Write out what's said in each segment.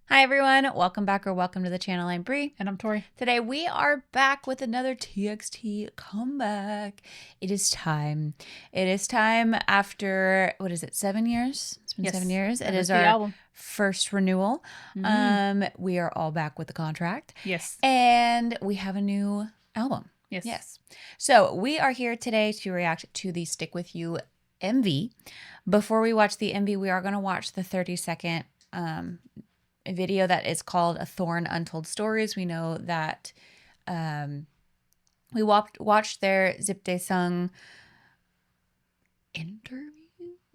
Hi everyone, welcome back or welcome to the channel. I'm Bri. And I'm Tori. Today we are back with another TXT comeback. It is time. It is time after, what is it, 7 years? It's been Yes, 7 years. It ever is the our album. first renewal. We are all back with the contract. Yes. And we have a new album. Yes. Yes. So we are here today to react to the Stick With You MV. Before we watch the MV, we are going to watch the 30-second a video that is called A Thorn, Untold Stories. We know that we watched their Zip Day Sung interview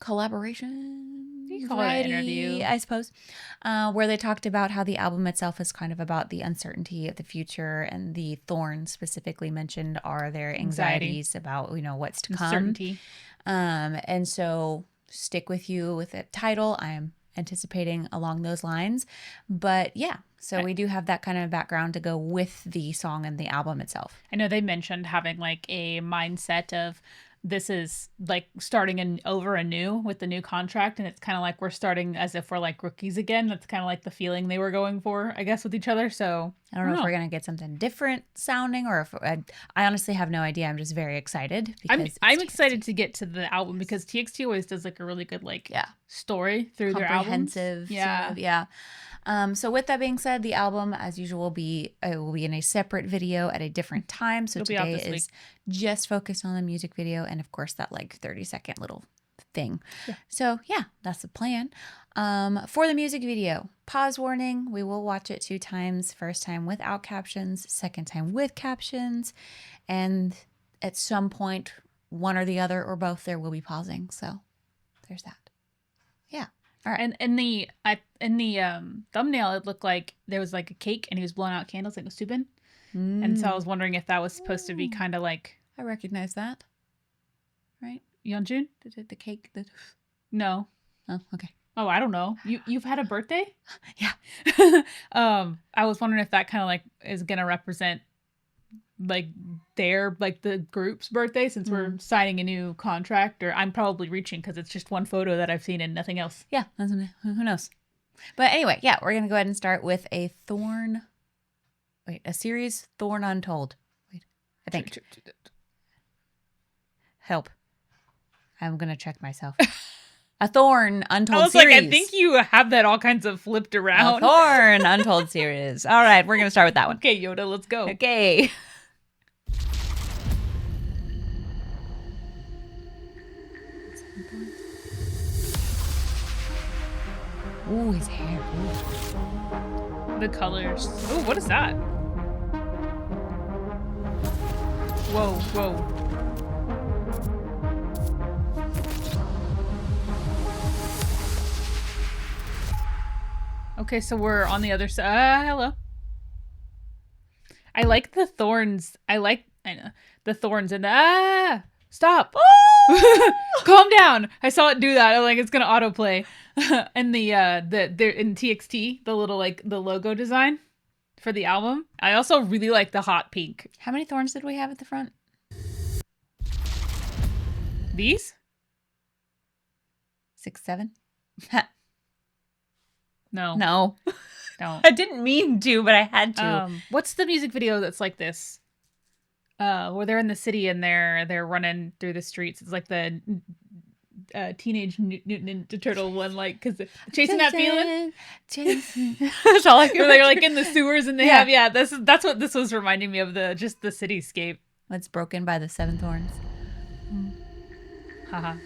collaboration. You call it an interview, I suppose, where they talked about how the album itself is kind of about the uncertainty of the future, and the thorns specifically mentioned are their anxieties about what's to come. Uncertainty. And so Stick With You with the title. I am anticipating along those lines, but yeah, so we do have that kind of background to go with the song and the album itself. I know they mentioned having like a mindset of this is like starting over anew with the new contract, and it's kind of like we're starting as if we're like rookies again. That's kind of like the feeling they were going for, I guess, with each other. So I don't know if we're gonna get something different sounding, or if I honestly have no idea. I'm just very excited because I'm excited to get to the album because TXT always does like a really good story through their albums. Comprehensive, Yeah. sort of, yeah. So with that being said, the album, as usual, will be in a separate video at a different time. So It'll be out today this is just focused on the music video and, of course, that like 30-second little thing. Yeah. So yeah, that's the plan. For the music video, pause warning. We will watch it 2 times. First time without captions, second time with captions, and at some point, one or the other or both, there will be pausing. So there's that. Yeah. All right. And in the thumbnail, it looked like there was like a cake and he was blowing out candles like a Subin. And so I was wondering if that was supposed to be kind of like I recognize that. Right? Yeonjun? The cake. No. Oh, okay. Oh, I don't know. You've had a birthday? Yeah. I was wondering if that kind of like is gonna represent like the group's birthday, since we're signing a new contract, or I'm probably reaching because it's just one photo that I've seen and nothing else. Yeah. Who knows? But anyway, yeah, we're gonna go ahead and start with a series, Thorn Untold. Wait, I think. Help. I'm gonna check myself. A Thorn Untold I was series. like, I think you have that all kinds of flipped around. A Thorn Untold series. All right, we're gonna start with that one. Okay, Yoda, let's go. Okay. Ooh, his hair. Ooh. The colors. Oh, what is that? Whoa, whoa. Okay, so we're on the other side. Hello. I like the thorns. I know the thorns and stop. Calm down. I saw it do that. I'm like, it's gonna autoplay. And the in TXT, the little like the logo design for the album. I also really like the hot pink. How many thorns did we have at the front? These? 6, 7? No. No. Don't. I didn't mean to, but I had to. What's the music video that's like this? Where they're in the city and they're running through the streets. It's like the Teenage Mutant Ninja Turtle one, like, because chasing that feeling. That's all I can Where they're like in the sewers and they Yeah. have that's what this was reminding me of, just the cityscape. It's broken by the 7 thorns. Haha.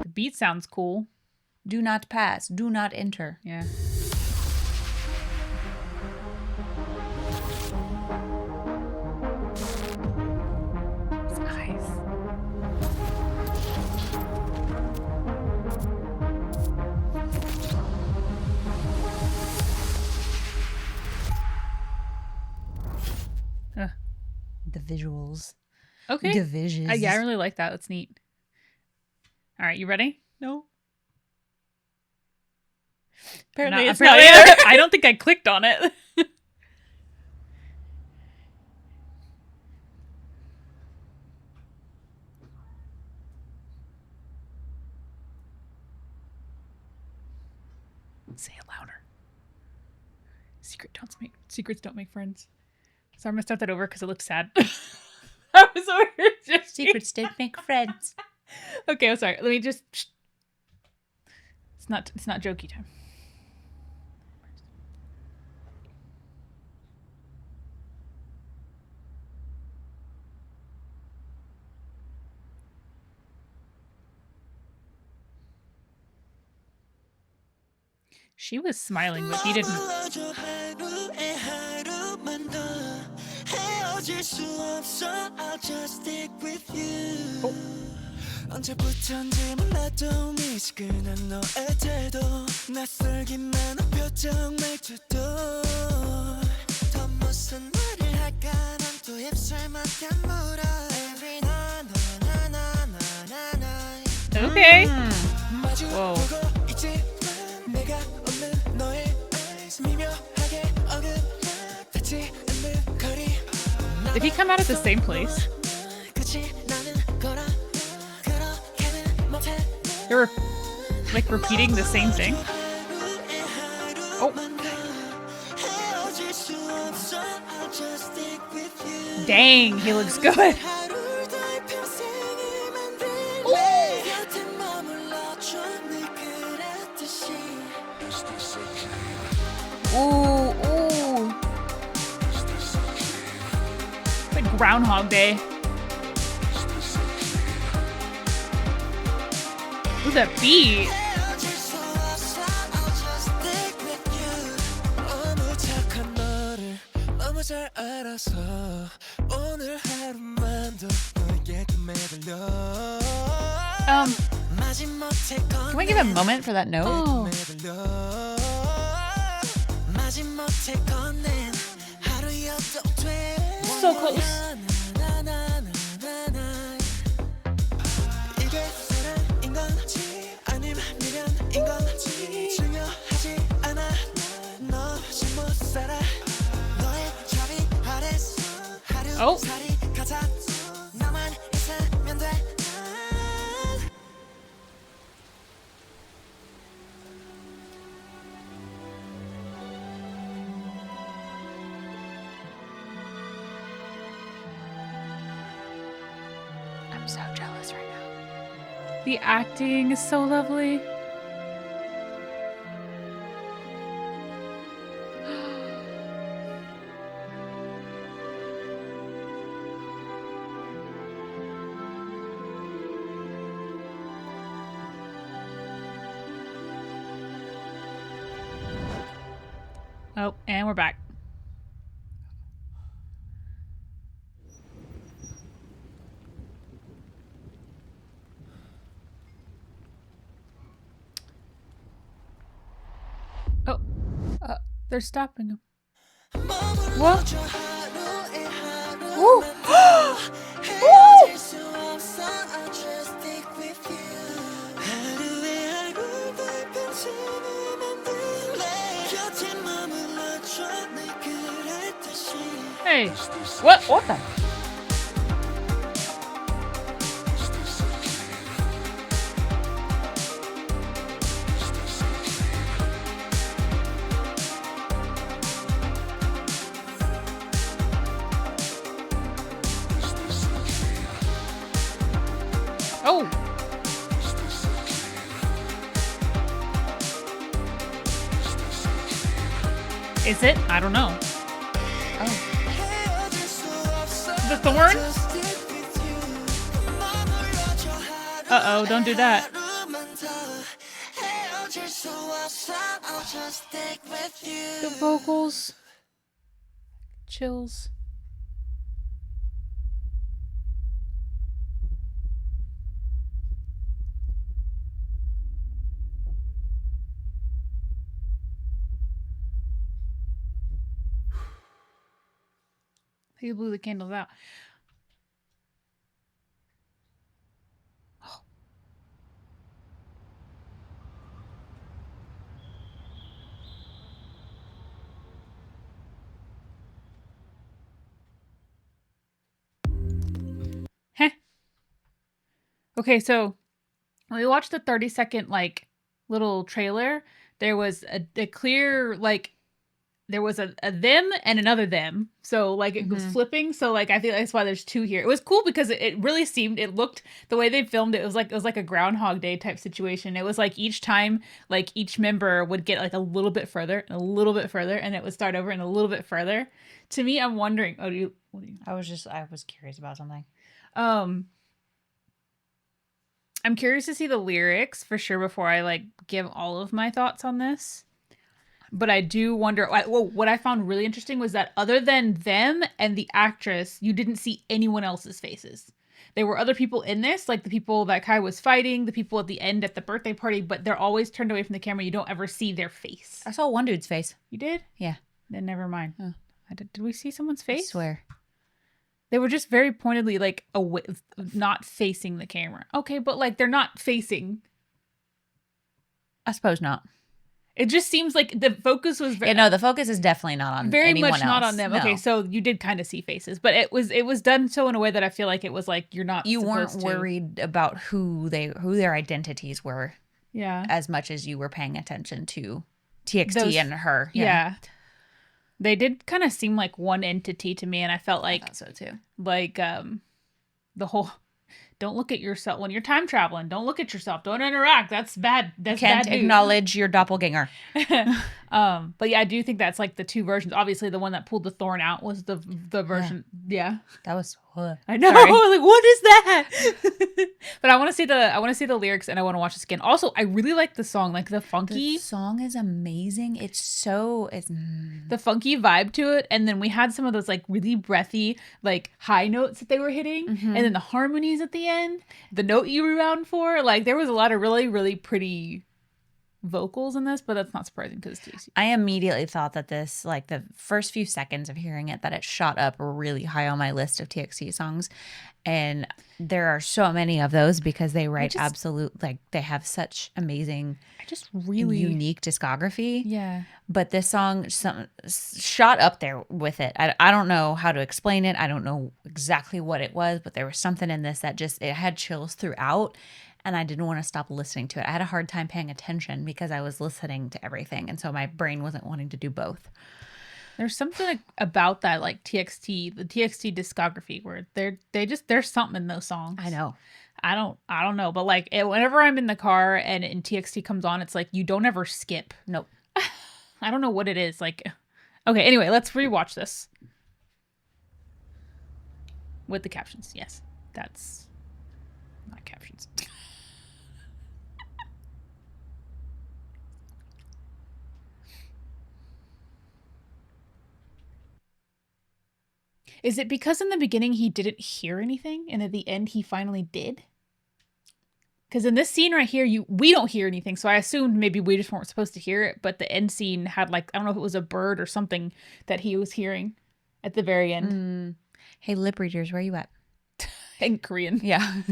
The beat sounds cool. Do not pass. Do not enter. Yeah. His eyes. The visuals. Okay. Divisions. Yeah, I really like that. That's neat. All right, you ready? No. Apparently Not- it's not apparently- either. I don't think I clicked on it. Say it louder. Secrets don't make friends. So I'm gonna start that over because it looks sad. I was over here just Secrets did make friends. Okay, I'm sorry. Let me just. It's not jokey time. She was smiling, but he didn't. Oh. 언제부턴지 몰라도 미지근한 너의 태도 낯설기만 한 표정 말투도 더 무슨 말을 할까 난 또 입술만 깨물어 Every night Okay. Whoa. 내가 없는 너의 eyes 미묘하게 어긋나지 않는 거리 Did he come out at the same place? 끝이 나는 거라 그렇게는 못해 They were like repeating the same thing. Oh. Dang, he looks good. Ooh, ooh. It's like Groundhog Day. Ooh, that beat. Can we give a moment for that note? Oh. So close. Oh. I'm so jealous right now. The acting is so lovely. Oh, and we're back. Oh, they're stopping him. What? Ooh. Hey, what? What the? Oh. Is it? I don't know. Oh. The Thorn? Uh-oh, don't do that. The vocals. Chills. He blew the candles out. Oh. Heh. Okay, so we watched the 30-second like little trailer there was a clear, like, there was a them and another them. So, like, it was flipping. So, like, I think that's why there's two here. It was cool because it really it looked, the way they filmed it was like a Groundhog Day type situation. It was like each time, like, each member would get, like, a little bit further and a little bit further, and it would start over and a little bit further. To me, I'm wondering, I was curious about something. I'm curious to see the lyrics for sure before I, like, give all of my thoughts on this. But I do wonder, what I found really interesting was that other than them and the actress, you didn't see anyone else's faces. There were other people in this, like the people that Kai was fighting, the people at the end at the birthday party, but they're always turned away from the camera. You don't ever see their face. I saw one dude's face. You did? Yeah. Then never mind. Oh. Did we see someone's face? I swear. They were just very pointedly, like, away, not facing the camera. Okay, but, like, they're not facing. I suppose not. It just seems like the focus was very... Yeah, no, the focus is definitely not on very anyone much else. Not on them. No. Okay, so you did kind of see faces, but it was done so in a way that I feel like it was like you weren't worried about who their identities were. Yeah. As much as you were paying attention to TXT and her. Yeah. They did kind of seem like one entity to me, and I felt like I thought so too. Like the whole don't look at yourself when you're time traveling. Don't look at yourself. Don't interact. That's bad. That's Can't bad news. acknowledge your doppelganger. But yeah, I do think that's like the two versions. Obviously, the one that pulled the Thorn out was the version. Yeah. That was. I know. I was like, what is that? But I want to see the lyrics, and I want to watch this again. Also, I really like the song. Like the funky. The song is amazing. It's the funky vibe to it, and then we had some of those like really breathy like high notes that they were hitting, and then the harmonies at the end, the note you rewound for. Like there was a lot of really, really pretty vocals in this, but that's not surprising because it's TXT. I immediately thought that this, like the first few seconds of hearing it, that it shot up really high on my list of TXT songs. And there are so many of those because they write they have such amazing, really unique discography. Yeah. But this song shot up there with it. I don't know how to explain it. I don't know exactly what it was, but there was something in this that it had chills throughout. And I didn't want to stop listening to it. I had a hard time paying attention because I was listening to everything. And so my brain wasn't wanting to do both. There's something about that, like the TXT discography where there's something in those songs. I know. I don't know. But like whenever I'm in the car and TXT comes on, it's like you don't ever skip. Nope. I don't know what it is. Like, okay, anyway, let's rewatch this. With the captions. Yes. That's not captions. Is it because in the beginning he didn't hear anything and at the end he finally did? Because in this scene right here, we don't hear anything. So I assumed maybe we just weren't supposed to hear it. But the end scene had like, I don't know if it was a bird or something that he was hearing at the very end. Hey, lip readers, where are you at? In Korean. Yeah.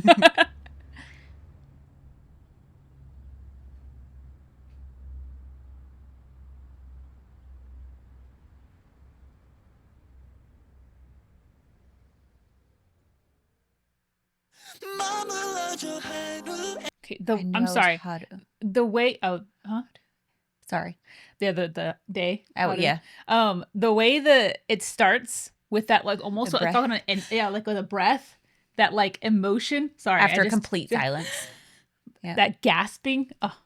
Okay, I'm sorry. The way Sorry. The day. Oh, yeah. The way that it starts with that like almost like talking like with a breath, that like emotion. Sorry. After complete silence. Yeah. That gasping. Oh.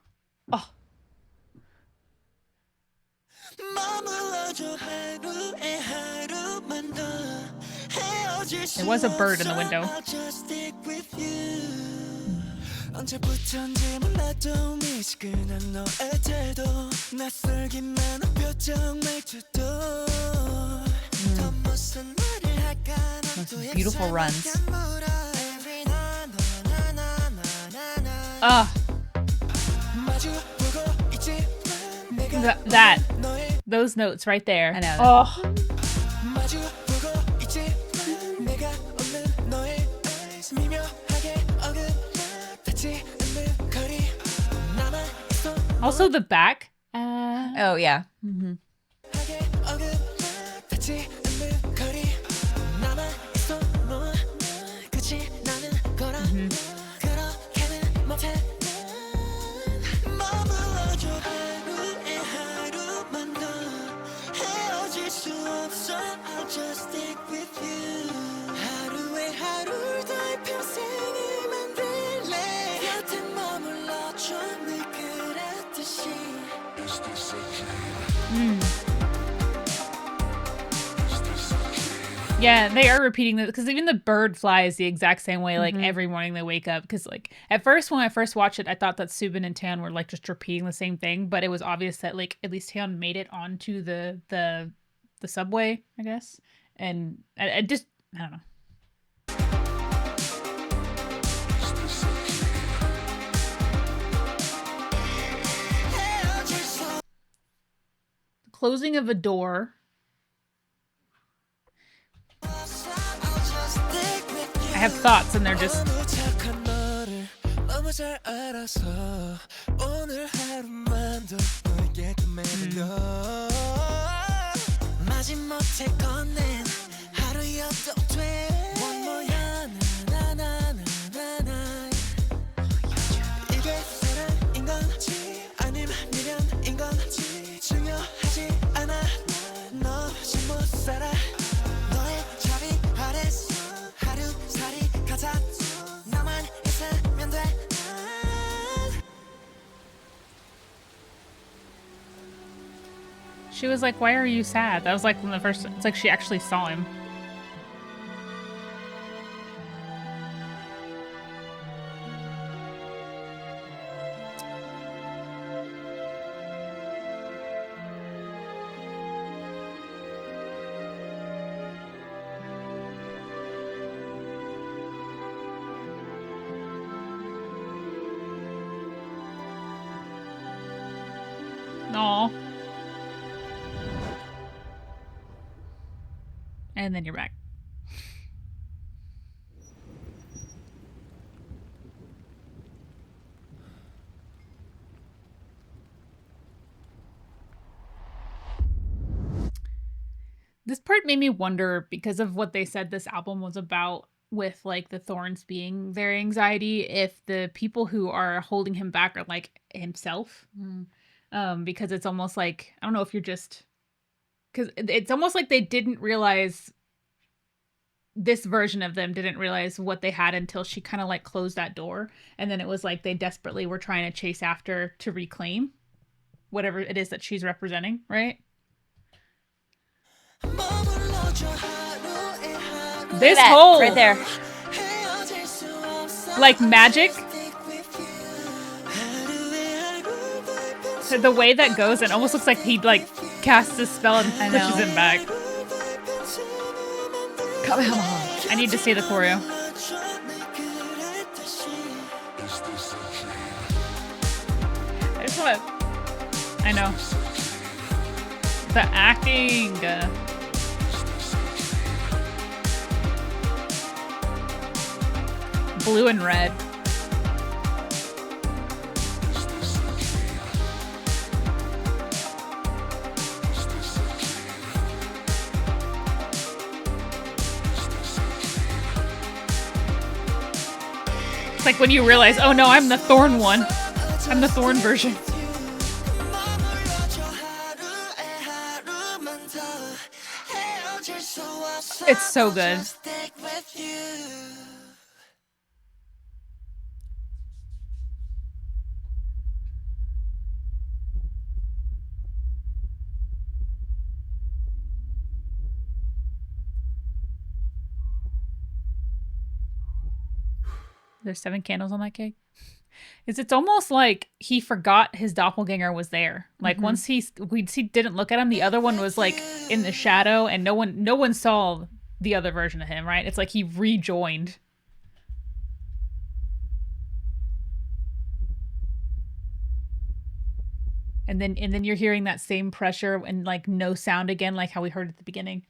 There was a bird in the window. 언제부턴지 몰라도 미지근한 너의 태도 낯설기만 한 표정 말투도 더 무슨 말을 할까 Most beautiful runs. Those notes right there. I know. Oh. Also the back. Oh yeah. Mm-hmm. Yeah, they are repeating that because even the bird flies the exact same way, like every morning they wake up. Because like at first, when I first watched it, I thought that Subin and Taeyeon were like just repeating the same thing, but it was obvious that like at least Taeyeon made it onto the subway, I guess, and I just I don't know. Closing of a door. I have thoughts and they're just she was like, "Why are you sad?" That was like when the first. It's like she actually saw him. Aw. And then you're back. This part made me wonder because of what they said this album was about with like the Thorns being their anxiety, if the people who are holding him back are like himself. Because it's almost like, I don't know if you're just, because it's almost like they didn't realize, this version of them didn't realize what they had until she kind of like closed that door. And then it was like they desperately were trying to chase after to reclaim whatever it is that she's representing, right? This whole right there. Like magic. So the way that goes, it almost looks like he like casts a spell and pushes him back. Kamehameha. I need to see the choreo. I just want to. I know. The acting. Blue and red. It's like when you realize, oh no, I'm the Thorn one. I'm the Thorn version. It's so good. There's 7 candles on that cake. It's almost like he forgot his doppelganger was there. Like once he didn't look at him, the other one was like in the shadow, and no one saw the other version of him, right? It's like he rejoined. And then you're hearing that same pressure and like no sound again, like how we heard at the beginning.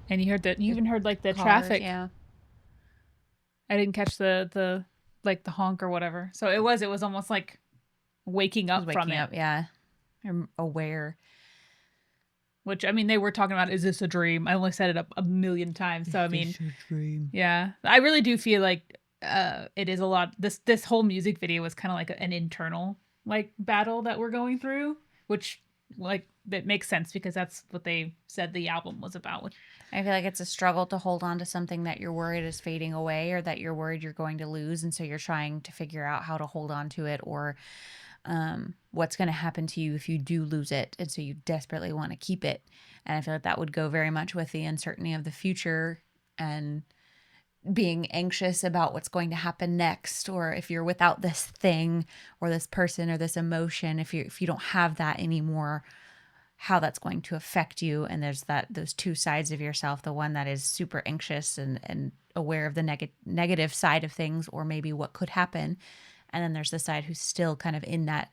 And you even heard like the Cars, traffic. Yeah. I didn't catch the like the honk or whatever. So it was almost like waking up from it. Yeah. I'm aware. Which, I mean, they were talking about, is this a dream? I only said it a million times. So, I mean, yeah. I really do feel like it is a lot. This whole music video was kind of like an internal like battle that we're going through, which like that makes sense because that's what they said the album was about. I feel like it's a struggle to hold on to something that you're worried is fading away or that you're worried you're going to lose. And so you're trying to figure out how to hold on to it or what's going to happen to you if you do lose it. And so you desperately want to keep it. And I feel like that would go very much with the uncertainty of the future and being anxious about what's going to happen next, or if you're without this thing or this person or this emotion, if you don't have that anymore, how that's going to affect you. And there's those two sides of yourself, the one that is super anxious and aware of the negative side of things, or maybe what could happen. And then there's the side who's still kind of in that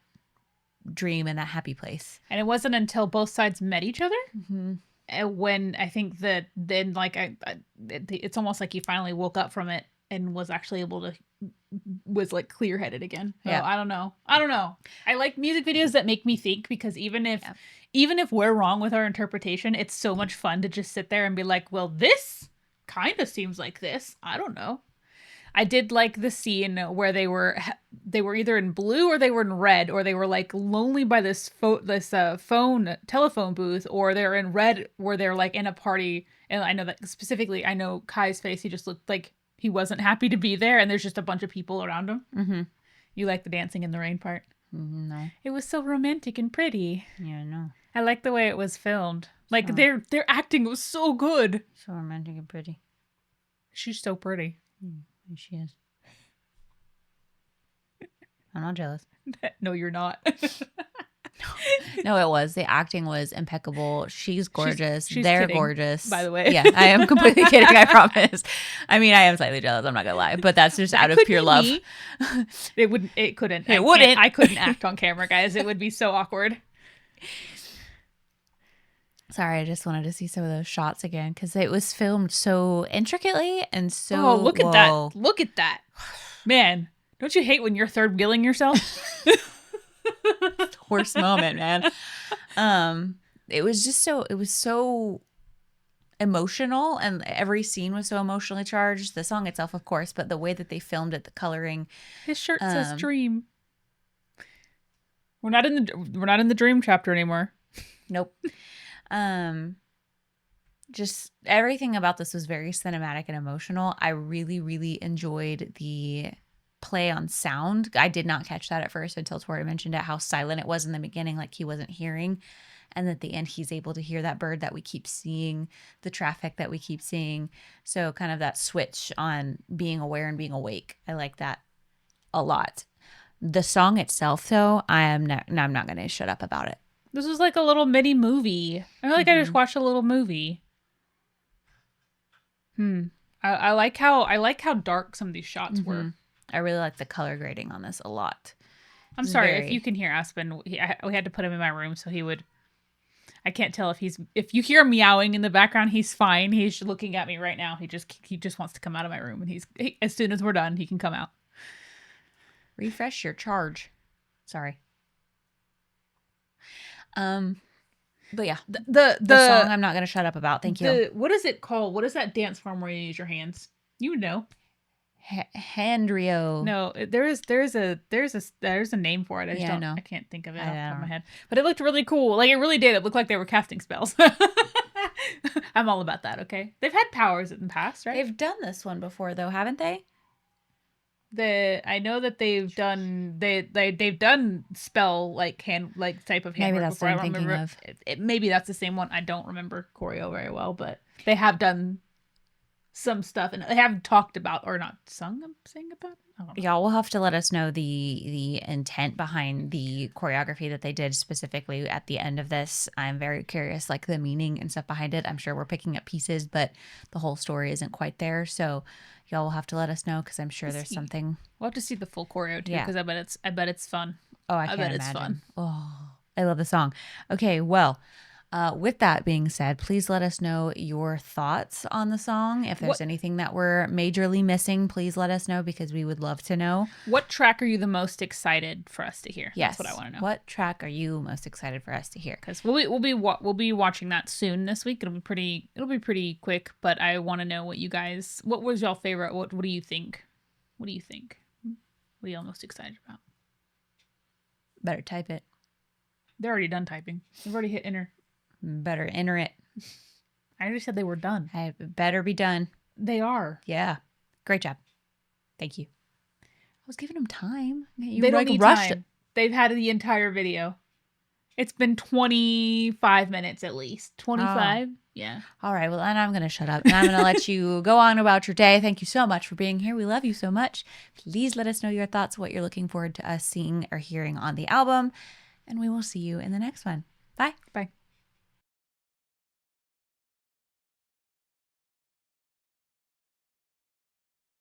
dream and that happy place. And it wasn't until both sides met each other Mm-hmm. when I think that then like it's almost like he finally woke up from it and was actually able to was like clear headed again. So Yeah. I don't know. I like music videos that make me think, because even if we're wrong with our interpretation, it's so much fun to just sit there and be like, well, this kind of seems like this. I don't know. I did like the scene where they were either in blue or they were in red, or they were like lonely by this telephone booth, or they're in red where they're like in a party. And I know that specifically, I know Kai's face, he just looked like he wasn't happy to be there, and there's just a bunch of people around him. Mm-hmm. You like the dancing in the rain part? No. It was so romantic and pretty. Yeah, no. I like the way it was filmed. Like So- their acting was so good. So romantic and pretty. She's so pretty. She is. I'm not jealous. No, you're not. No, it was. The acting was impeccable. She's gorgeous. she's They're kidding, gorgeous. by the way. Yeah, I am completely kidding. I promise. I mean, I am slightly jealous. I'm not gonna lie, but that's just out of could pure be love. me. It couldn't. It wouldn't. I couldn't act on camera, guys. It would be so awkward. Sorry, I just wanted to see some of those shots again because it was filmed so intricately and so. Oh, look at whoa. that. Look at that. Man, don't you hate when you're third wheeling yourself? Worst moment, man. It was just so emotional, and every scene was so emotionally charged. The song itself, of course, but the way that they filmed it, the coloring. His shirt says dream. We're not in the dream chapter anymore. Nope. Just everything about this was very cinematic and emotional. I really, really enjoyed the play on sound. I did not catch that at first until Tori mentioned it, how silent it was in the beginning, like he wasn't hearing. And at the end, he's able to hear that bird that we keep seeing, the traffic that we keep seeing. So kind of that switch on being aware and being awake. I like that a lot. The song itself, though, I'm not going to shut up about it. This was like a little mini movie. I feel like I just watched a little movie. I like how dark some of these shots were. I really like the color grading on this a lot. I'm sorry if you can hear Aspen. We had to put him in my room so he would. I can't tell if you hear him meowing in the background, he's fine. He's looking at me right now. He just wants to come out of my room, and as soon as we're done, he can come out. Refresh your charge. Sorry. But yeah, the song I'm not gonna shut up about. Thank you. What is it called? What is that dance form where you use your hands? You know. Handrio. No, there's a name for it. I can't think of it off the top of my head. But it looked really cool. Like it really did. It looked like they were casting spells. I'm all about that. Okay, they've had powers in the past, right? They've done this one before, though, haven't they? I know that they've done spell like type of handwork maybe that's before. what I I'm don't thinking remember. of. Maybe that's the same one. I don't remember choreo very well, but they have done some stuff, and they have talked about or not sang about it. I don't know. Y'all will have to let us know the intent behind the choreography that they did specifically at the end of this. I'm very curious, like the meaning and stuff behind it. I'm sure we're picking up pieces, but the whole story isn't quite there. So y'all will have to let us know because I'm sure there's something. We'll have to see the full choreo too, Yeah. because I bet it's fun. Oh, I bet can't it's imagine. fun. Oh, I love the song. Okay, well, with that being said, please let us know your thoughts on the song. If there's anything that we're majorly missing, please let us know because we would love to know. What track are you the most excited for us to hear? Yes, That's what I want to know. What track are you most excited for us to hear? Because we'll be watching that soon this week. It'll be pretty quick. But I want to know what was y'all favorite? What do you think? What do you think? What are y'all most excited about? Better type it. They're already done typing. They've already hit enter. Better enter it. I already said they were done. I better be done. They are. Yeah. Great job. Thank you. I was giving them time. You They don't like need rushed time. it. They've had the entire video. It's been 25 minutes at least. 25? Yeah. All right. Well, then I'm going to shut up and I'm going to let you go on about your day. Thank you so much for being here. We love you so much. Please let us know your thoughts, what you're looking forward to us seeing or hearing on the album. And we will see you in the next one. Bye. Bye.